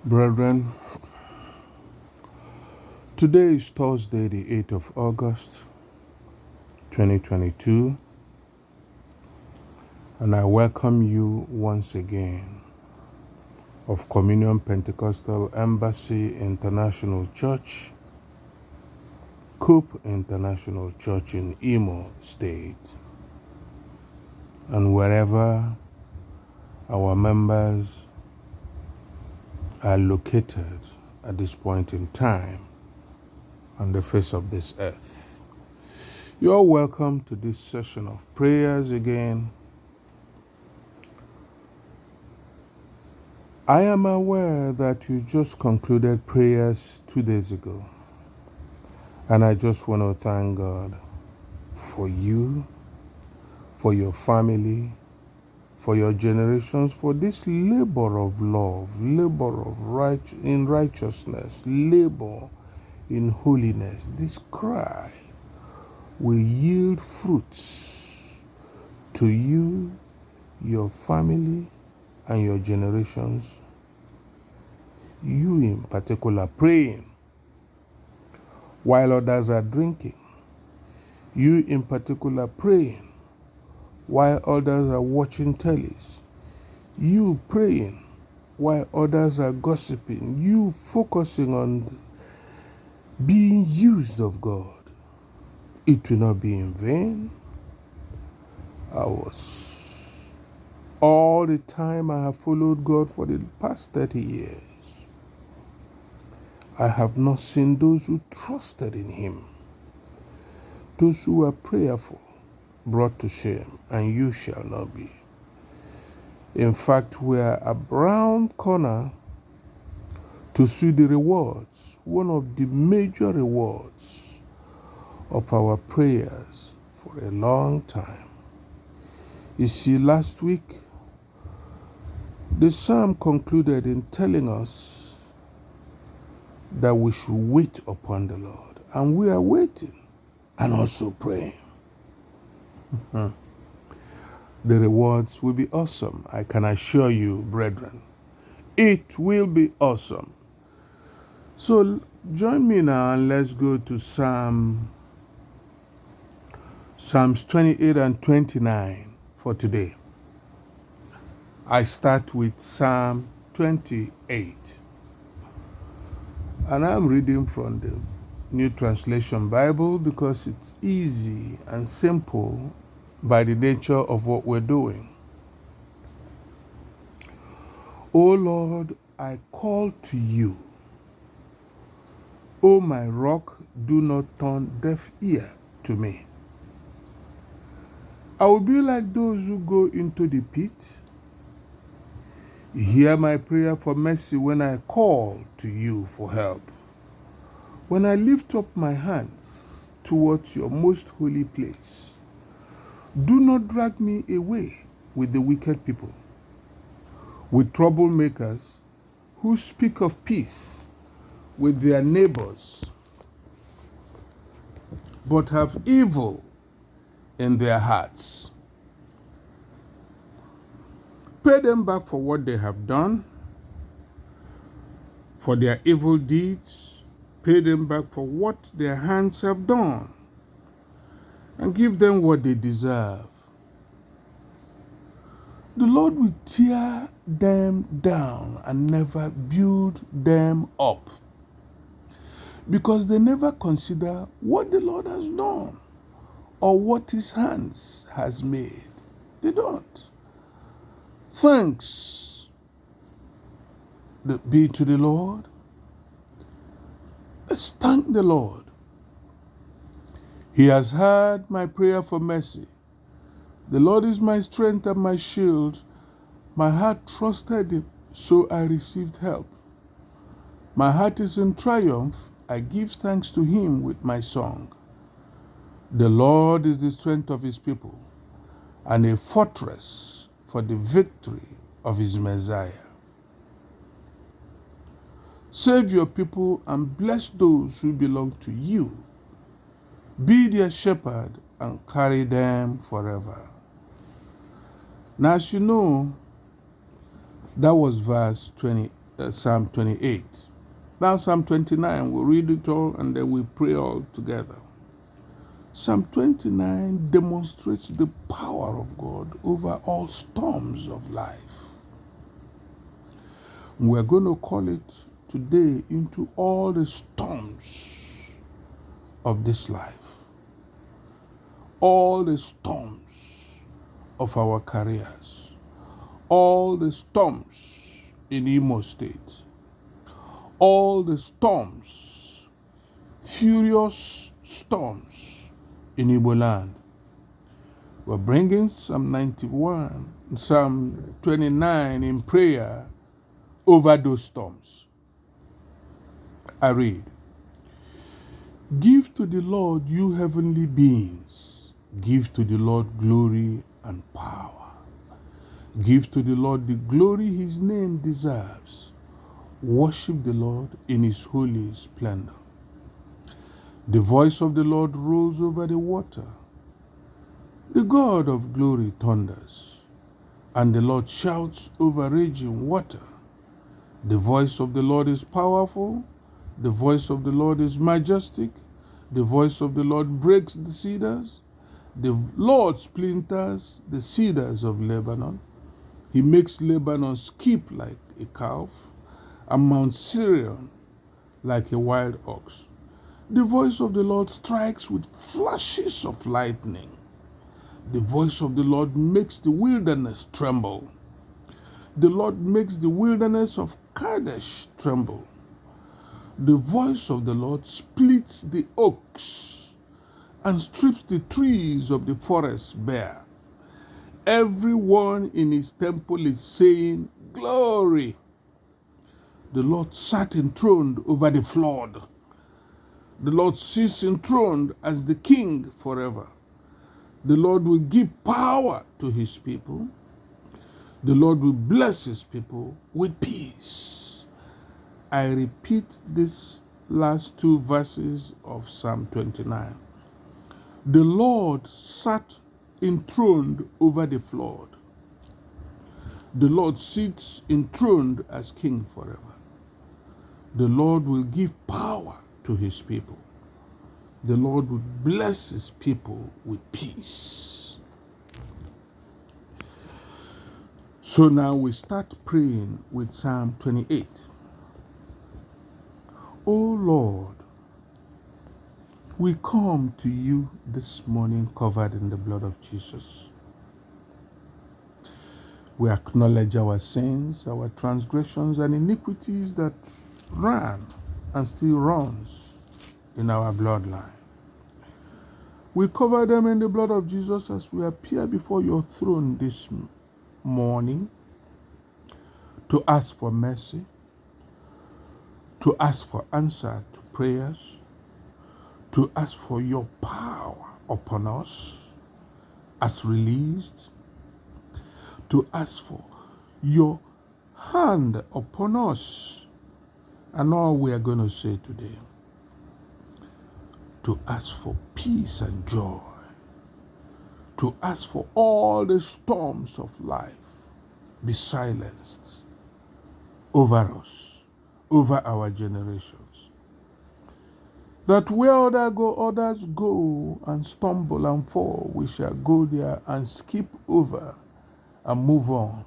Brethren, today is Thursday, the 8th of August, 2022, and I welcome you once again of Communion Pentecostal Embassy International Church, Coop International Church in Imo State, and wherever our members are located at this point in time on the face of this earth. You're welcome to this session of prayers again. I am aware that you just concluded prayers 2 days ago, and I just want to thank God for you, for your family, for your generations, for this labor of love, labor of in righteousness, labor in holiness. This cry will yield fruits to you, your family, and your generations. You in particular praying while others are drinking. You in particular praying while others are watching tellies. You praying while others are gossiping. You focusing on being used of God. It will not be in vain. All the time I have followed God for the past 30 years, I have not seen those who trusted in Him, those who were prayerful, brought to shame, and you shall not be. In fact, we are around corner to see the rewards, one of the major rewards of our prayers for a long time. You see, last week, the psalm concluded in telling us that we should wait upon the Lord. And we are waiting and also praying. The rewards will be awesome. I can assure you, brethren. It will be awesome. So join me now and let's go to Psalms 28 and 29 for today. I start with Psalm 28. And I'm reading from the New Translation Bible because it's easy and simple by the nature of what we're doing. O Lord, I call to you. O my rock, do not turn deaf ear to me. I will be like those who go into the pit. You hear my prayer for mercy when I call to you for help. When I lift up my hands towards your most holy place, do not drag me away with the wicked people, with troublemakers who speak of peace with their neighbors, but have evil in their hearts. Pay them back for what they have done, for their evil deeds. Pay them back for what their hands have done, and give them what they deserve. The Lord will tear them down and never build them up, because they never consider what the Lord has done or what His hands has made. They don't. Thanks be to the Lord. Let's thank the Lord. He has heard my prayer for mercy. The Lord is my strength and my shield. My heart trusted Him, so I received help. My heart is in triumph. I give thanks to Him with my song. The Lord is the strength of His people, and a fortress for the victory of His Messiah. Save your people and bless those who belong to you. Be their shepherd and carry them forever. Now, as you know, that was verse 28. Psalm 28. Now Psalm 29, we'll read it all and then we pray all together. Psalm 29 demonstrates the power of God over all storms of life. We're going to call it today into all the storms of this life, all the storms of our careers, all the storms in Imo State, all the storms, furious storms in Igbo Land. We're bringing Psalm 91, Psalm 29 in prayer over those storms. I read, "Give to the Lord, you heavenly beings. Give to the Lord glory and power. Give to the Lord the glory his name deserves. Worship the Lord in his holy splendor. The voice of the Lord rolls over the water. The God of glory thunders, and the Lord shouts over raging water. The voice of the Lord is powerful. The voice of the Lord is majestic. The voice of the Lord breaks the cedars. The Lord splinters the cedars of Lebanon. He makes Lebanon skip like a calf, and Mount Sirion like a wild ox. The voice of the Lord strikes with flashes of lightning. The voice of the Lord makes the wilderness tremble. The Lord makes the wilderness of Kadesh tremble. The voice of the Lord splits the oaks and strips the trees of the forest bare. Everyone in his temple is saying, 'Glory!' The Lord sat enthroned over the flood. The Lord sits enthroned as the king forever. The Lord will give power to his people. The Lord will bless his people with peace." I repeat these last two verses of Psalm 29. The Lord sat enthroned over the flood. The Lord sits enthroned as king forever. The Lord will give power to his people. The Lord will bless his people with peace. So now we start praying with Psalm 28. Oh Lord, we come to you this morning covered in the blood of Jesus. We acknowledge our sins, our transgressions, and iniquities that ran and still runs in our bloodline. We cover them in the blood of Jesus as we appear before your throne this morning to ask for mercy, to ask for answer to prayers, to ask for your power upon us as released, to ask for your hand upon us, and all we are going to say today, to ask for peace and joy, to ask for all the storms of life be silenced over us, over our generations. That where others go and stumble and fall, we shall go there and skip over and move on,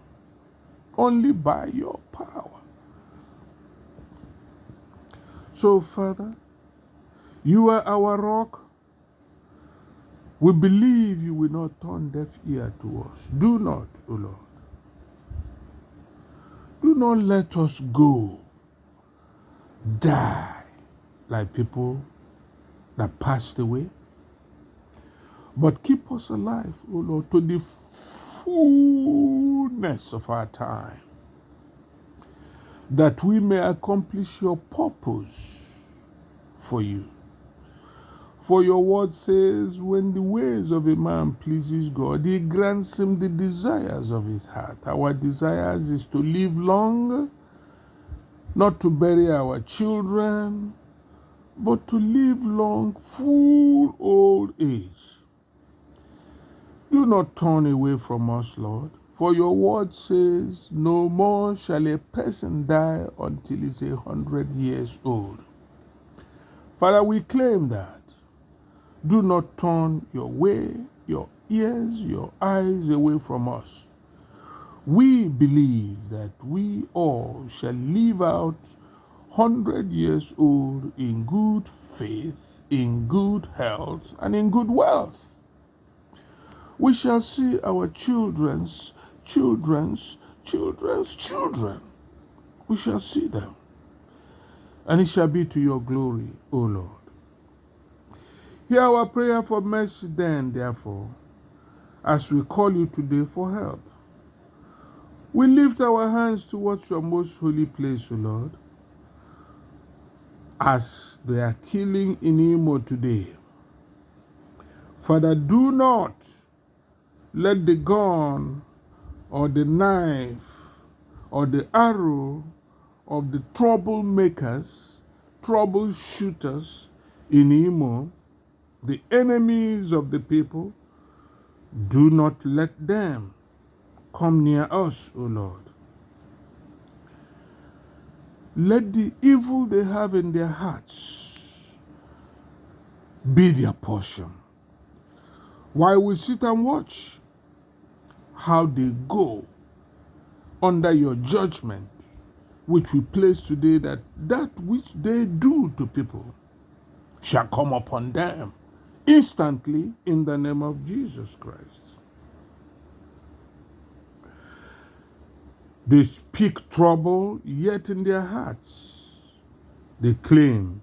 only by your power. So, Father, you are our rock. We believe you will not turn deaf ear to us. Do not, O Lord. Do not let us go, die like people that passed away, but keep us alive, O Lord, to the fullness of our time, that we may accomplish your purpose for you. For your word says, when the ways of a man pleases God, he grants him the desires of his heart. Our desires is to live long, not to bury our children, but to live long, full old age. Do not turn away from us, Lord. For your word says, no more shall a person die until he's 100 years old. Father, we claim that. Do not turn your way, your ears, your eyes away from us. We believe that we all shall live out 100 years old in good faith, in good health, and in good wealth. We shall see our children's children's children. We shall see them. And it shall be to your glory, O Lord. Hear our prayer for mercy then, therefore, as we call you today for help. We lift our hands towards your most holy place, O Lord, as they are killing in Imo today. Father, do not let the gun or the knife or the arrow of the troublemakers, troubleshooters in Imo, the enemies of the people, do not let them come near us, O Lord. Let the evil they have in their hearts be their portion, while we sit and watch how they go under your judgment, which we place today, that which they do to people shall come upon them instantly in the name of Jesus Christ. They speak trouble, yet in their hearts they claim.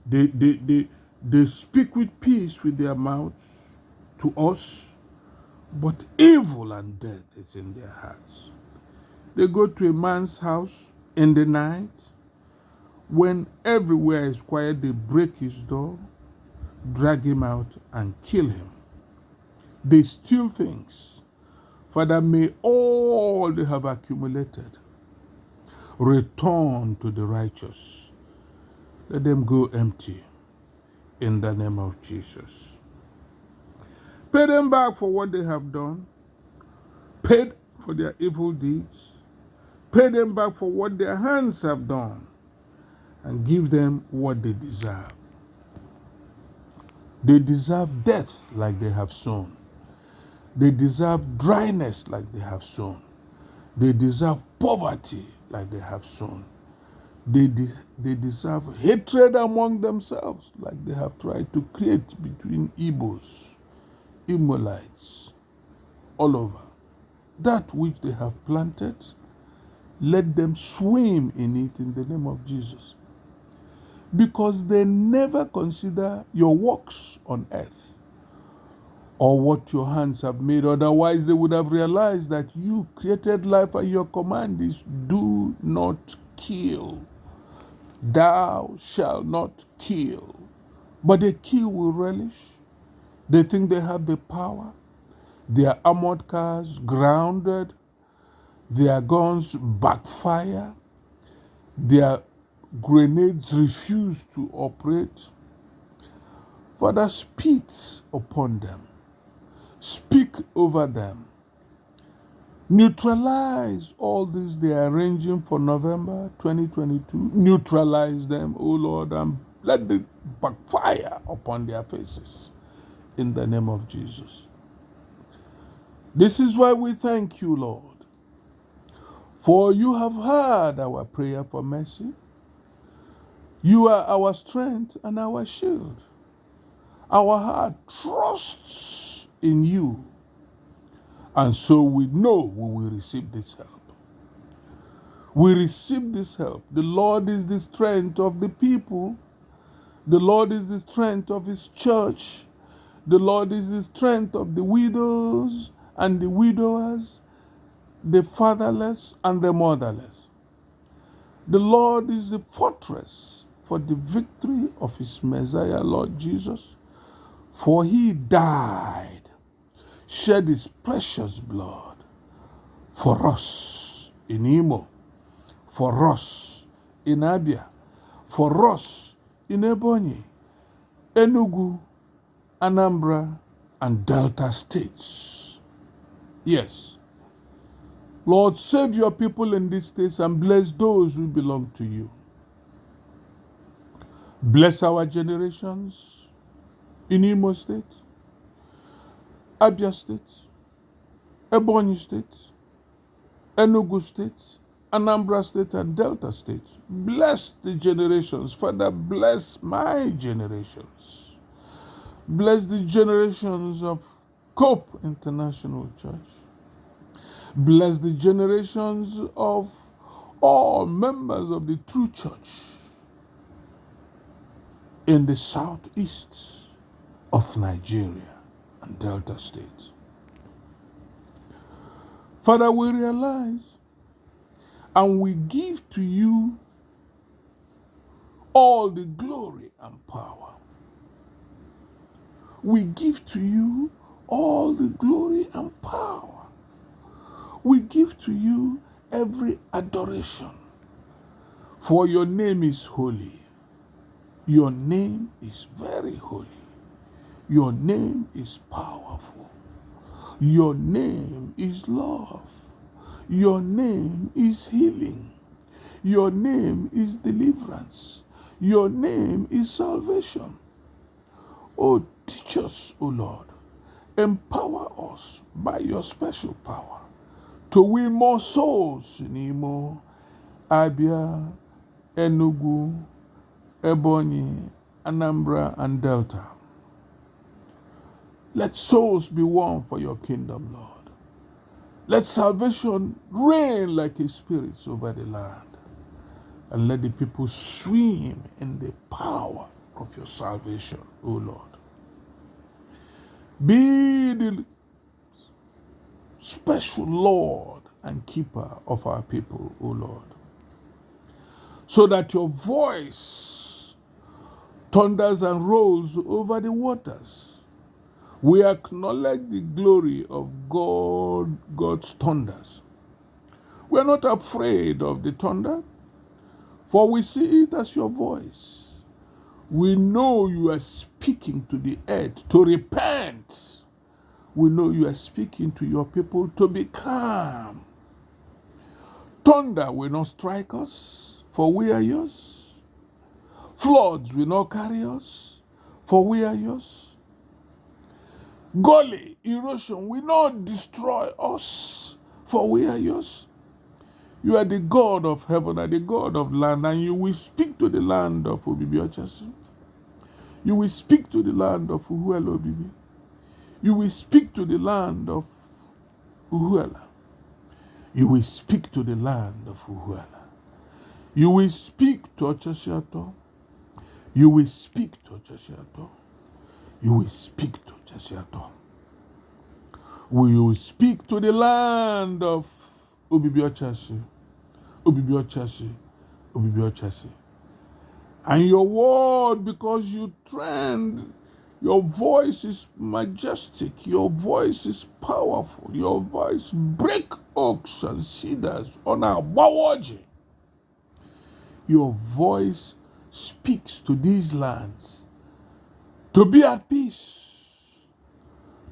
They speak with peace with their mouths to us, but evil and death is in their hearts. They go to a man's house in the night. When everywhere is quiet, they break his door, drag him out, and kill him. They steal things. Father, may all they have accumulated return to the righteous. Let them go empty in the name of Jesus. Pay them back for what they have done. Pay for their evil deeds. Pay them back for what their hands have done. And give them what they deserve. They deserve death like they have sown. They deserve dryness like they have sown. They deserve poverty like they have sown. They deserve hatred among themselves like they have tried to create between Igbos, Imolites, all over. That which they have planted, let them swim in it in the name of Jesus. Because they never consider your works on earth or what your hands have made. Otherwise, they would have realized that you created life and your command is, do not kill. Thou shalt not kill. But they kill with relish. They think they have the power. Their armored cars grounded. Their guns backfire. Their grenades refuse to operate. Father, spit upon them. Speak over them. Neutralize all this they are arranging for November 2022. Neutralize them, O Lord, and let it backfire upon their faces in the name of Jesus. This is why we thank you, Lord, for you have heard our prayer for mercy. You are our strength and our shield. Our heart trusts in you, and so we know we will receive this help. We receive this help. The Lord is the strength of the people. The Lord is the strength of his church. The Lord is the strength of the widows and the widowers, the fatherless and the motherless. The Lord is the fortress for the victory of his Messiah, Lord Jesus. For he died, shed his precious blood for us in Imo, for us in Abia, for us in Ebonyi, Enugu, Anambra, and Delta states. Yes, Lord, save your people in these states and bless those who belong to you. Bless our generations in Imo State, Abia State, Ebonyi State, Enugu State, Anambra State, and Delta State. Bless the generations. Father, bless my generations. Bless the generations of Cope International Church. Bless the generations of all members of the true church in the southeast of Nigeria and Delta State. Father, we realize and we give to you all the glory and power. We give to you all the glory and power. We give to you every adoration. For your name is holy. Your name is very holy. Your name is powerful. Your name is love. Your name is healing. Your name is deliverance. Your name is salvation. Oh, teach us, O Lord. Empower us by your special power to win more souls in Imo, Abia, Enugu, Ebonyi, Anambra, and Delta. Let souls be won for your kingdom, Lord. Let salvation reign like a spirit over the land. And let the people swim in the power of your salvation, O Lord. Be the special Lord and keeper of our people, O Lord. So that your voice thunders and rolls over the waters. We acknowledge the glory of God's thunders. We are not afraid of the thunder, for we see it as your voice. We know you are speaking to the earth to repent. We know you are speaking to your people to be calm. Thunder will not strike us, for we are yours. Floods will not carry us, for we are yours. Gully, erosion will not destroy us, for we are yours. You are the God of heaven and the God of land, and you will speak to the land of Obibiochasi. You will speak to the land of Uhuela Obibi. You will speak to the land of Uhuela. You will speak to the land of Uhuela. You will speak to Ochasiato. You will speak to Ochasiato. You will speak to Ochasiato. We will speak to the land of Obibiochasi, Obibiochasi, Obibiochasi. And your word, because you trend, your voice is majestic, your voice is powerful, your voice break oaks and cedars on our bawaji. Your voice speaks to these lands to be at peace.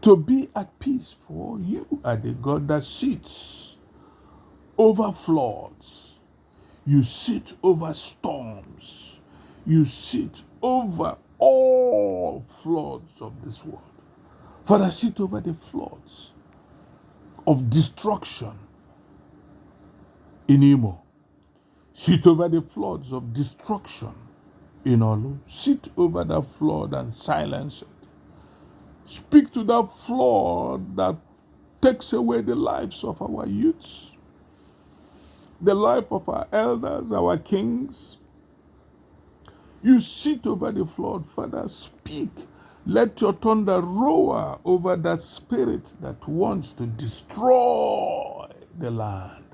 To be at peace, for you are the God that sits over floods. You sit over storms. You sit over all floods of this world. Father, sit over the floods of destruction in Imo. Sit over the floods of destruction in Olu. Sit over that flood and silence it. Speak to that flood that takes away the lives of our youths, the life of our elders, our kings. You sit over the flood, Father, speak. Let your thunder roar over that spirit that wants to destroy the land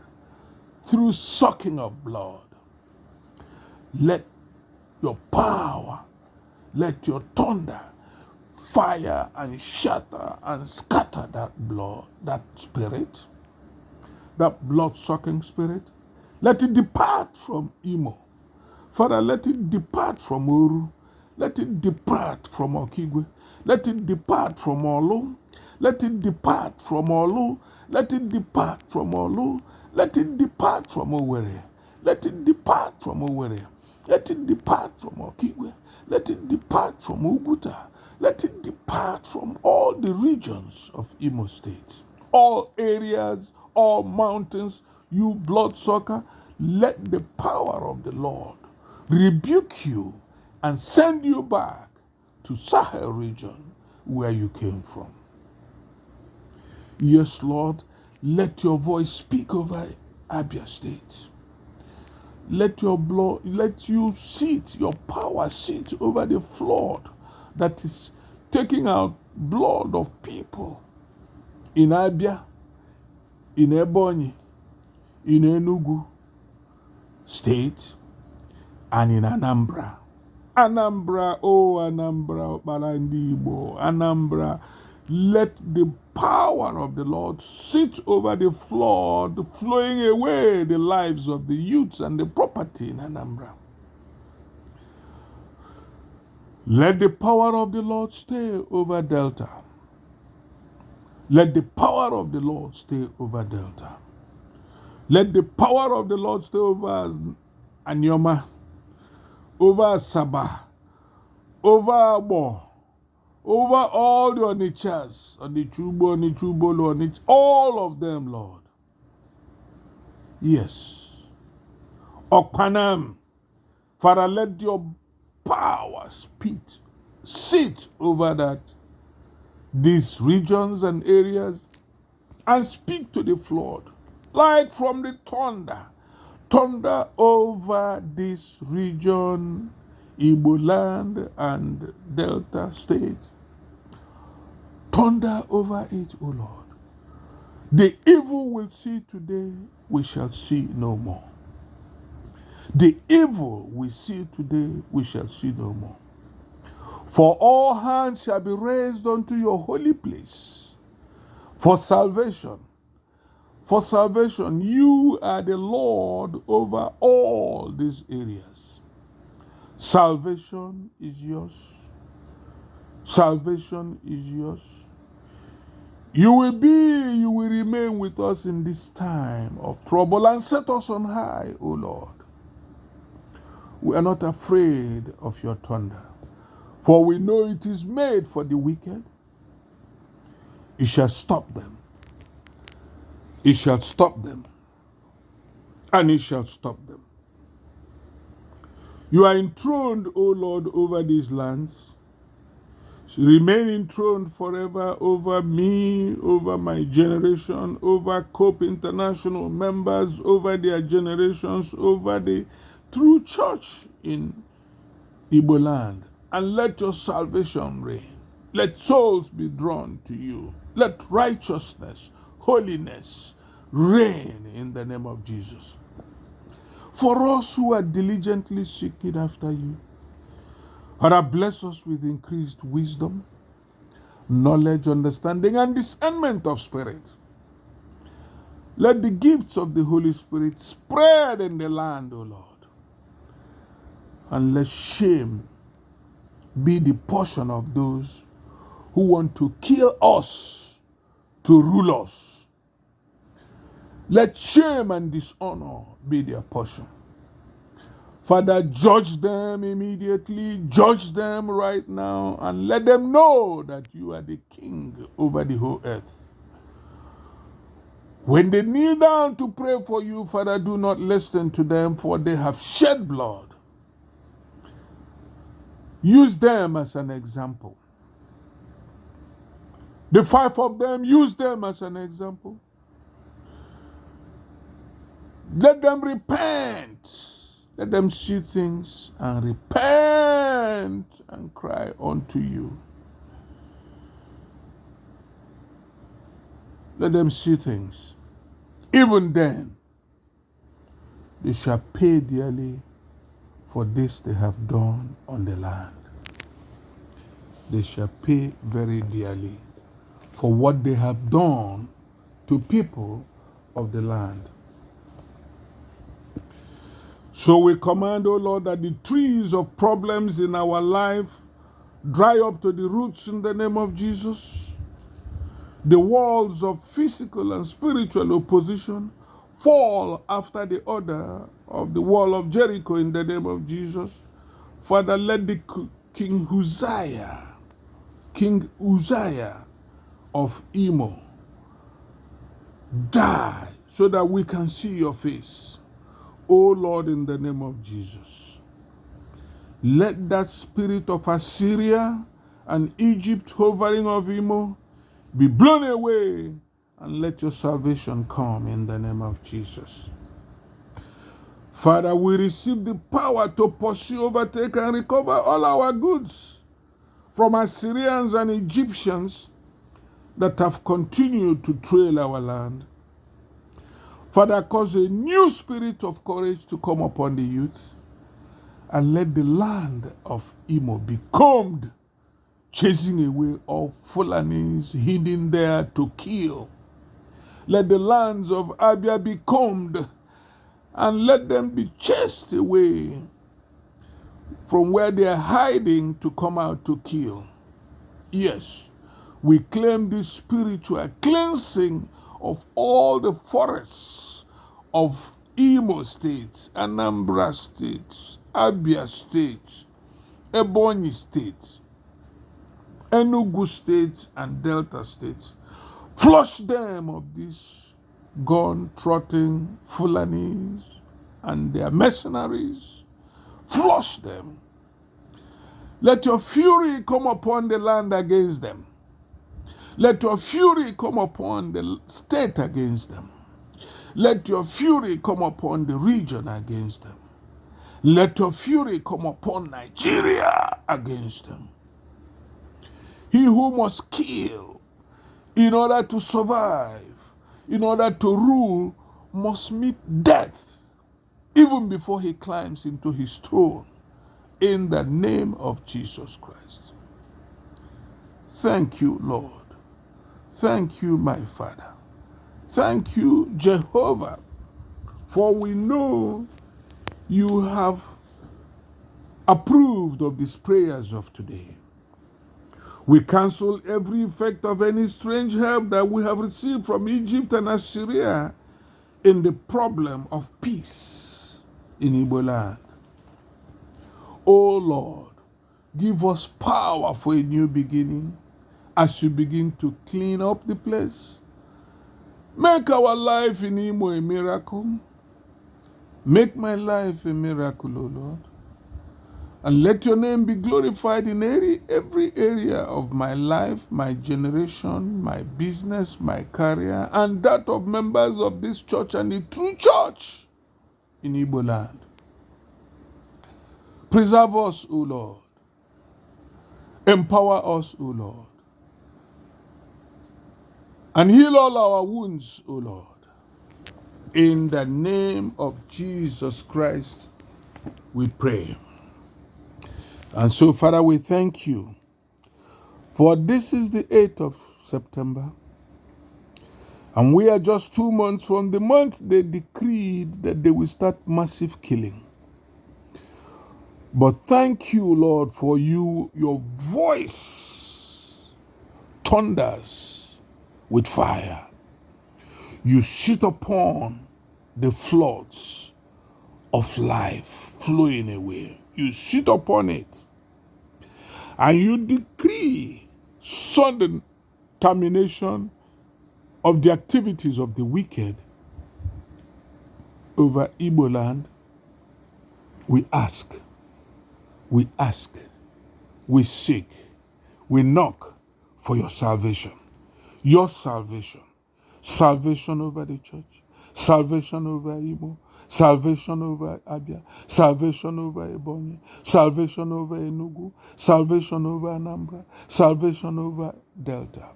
through sucking of blood. Let your power, let your thunder fire and shatter and scatter that blood, that spirit, that blood-sucking spirit. Let it depart from Imo. Father, let it depart from Uru. Let it depart from Okigwe. Let it depart from Olu. Let it depart from Olu. Let it depart from Olu. Let it depart from Owerri. Let it depart from Owerri. Let it depart from Okigwe. Let it depart from Uguta. Let it depart from all the regions of Imo State. All areas, all mountains, you bloodsucker, let the power of the Lord rebuke you and send you back to Sahel region where you came from. Yes, Lord, let your voice speak over Abia State. Let your blood, let you sit, your power sit over the flood that is taking out blood of people in Abia, in Ebonyi, in Enugu State, and in Anambra. Anambra, oh Anambra, Land of Igbo, Anambra, let the power of the Lord sit over the flood, flowing away the lives of the youths and the property in Anambra. Let the power of the Lord stay over Delta. Let the power of the Lord stay over Delta. Let the power of the Lord stay over Anyoma, over Sabah, over Abo, over all the Onichas, Onichubo, all of them, Lord. Yes. Okpanam, Father, let your power sit over these regions and areas, and speak to the flood, like from the thunder over this region, Igbo Land and Delta State. Thunder over it, O Lord. The evil we see today, we shall see no more. The evil we see today, we shall see no more. For all hands shall be raised unto your holy place. For salvation, you are the Lord over all these areas. Salvation is yours. Salvation is yours. You will remain with us in this time of trouble and set us on high, O Lord. We are not afraid of your thunder, for we know it is made for the wicked. It shall stop them. It shall stop them. And it shall stop them. You are enthroned, O Lord, over these lands. Remain enthroned forever over me, over my generation, over COPE International members, over their generations, over the true church in Igbo Land. And let your salvation reign. Let souls be drawn to you. Let righteousness, holiness reign in the name of Jesus. For us who are diligently seeking after you, Father, bless us with increased wisdom, knowledge, understanding, and discernment of spirit. Let the gifts of the Holy Spirit spread in the land, O Lord. And let shame be the portion of those who want to kill us, to rule us. Let shame and dishonor be their portion. Father, judge them immediately, judge them right now, and let them know that you are the king over the whole earth. When they kneel down to pray for you, Father, do not listen to them, for they have shed blood. Use them as an example. The 5 of them, use them as an example. Let them repent. Let them see things and repent and cry unto you. Let them see things. Even then, they shall pay dearly for this they have done on the land. They shall pay very dearly for what they have done to people of the land. So we command, O Lord, that the trees of problems in our life dry up to the roots in the name of Jesus. The walls of physical and spiritual opposition fall after the order of the wall of Jericho in the name of Jesus. Father, let the King Uzziah of Imo die so that we can see your face. Oh Lord, in the name of Jesus, let that spirit of Assyria and Egypt hovering over Imo be blown away, and let your salvation come in the name of Jesus. Father, we receive the power to pursue, overtake, and recover all our goods from Assyrians and Egyptians that have continued to trail our land. Father, cause a new spirit of courage to come upon the youth, and let the land of Imo be combed, chasing away all Fulanis hidden there to kill. Let the lands of Abia be combed, and let them be chased away from where they are hiding to come out to kill. Yes, we claim this spiritual cleansing of all the forests of Imo State, Anambra State, Abia State, Ebonyi State, Enugu States, and Delta States. Flush them of these gun-trotting Fulanis and their mercenaries. Flush them. Let your fury come upon the land against them. Let your fury come upon the state against them. Let your fury come upon the region against them. Let your fury come upon Nigeria against them. He who must kill in order to survive, in order to rule, must meet death even before he climbs into his throne, in the name of Jesus Christ. Thank you, Lord. Thank you, my Father. Thank you, Jehovah, for we know you have approved of these prayers of today. We cancel every effect of any strange help that we have received from Egypt and Assyria in the problem of peace in Igbo Land. Oh Lord, give us power for a new beginning as you begin to clean up the place. Make our life in Imo a miracle. Make my life a miracle, O Lord. And let your name be glorified in every area of my life, my generation, my business, my career, and that of members of this church and the true church in Igbo Land. Preserve us, O Lord. Empower us, O Lord. And heal all our wounds, O Lord. In the name of Jesus Christ, we pray. And so, Father, we thank you, for this is the 8th of September, and we are just 2 months from the month they decreed that they will start massive killing. But thank you, Lord, for your voice thunders with fire. You sit upon the floods of life flowing away. You sit upon it, and you decree sudden termination of the activities of the wicked over Igbo Land. We ask, we seek, we knock for your salvation. Your salvation. Salvation over the church. Salvation over Imo. Salvation over Abia. Salvation over Ebonyi. Salvation over Enugu. Salvation over Anambra. Salvation over Delta.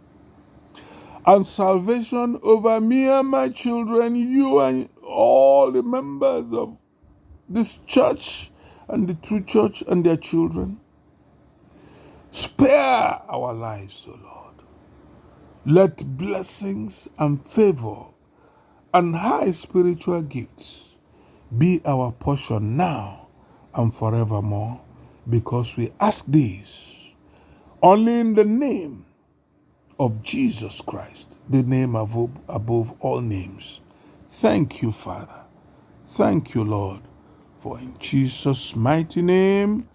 And salvation over me and my children, you and all the members of this church and the true church and their children. Spare our lives, O Lord. Let blessings and favor and high spiritual gifts be our portion now and forevermore, because we ask this only in the name of Jesus Christ, the name above all names. Thank you, Father. Thank you, Lord. For in Jesus' mighty name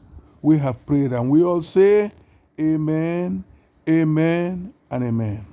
we have prayed, and we all say, Amen, Amen, and Amen.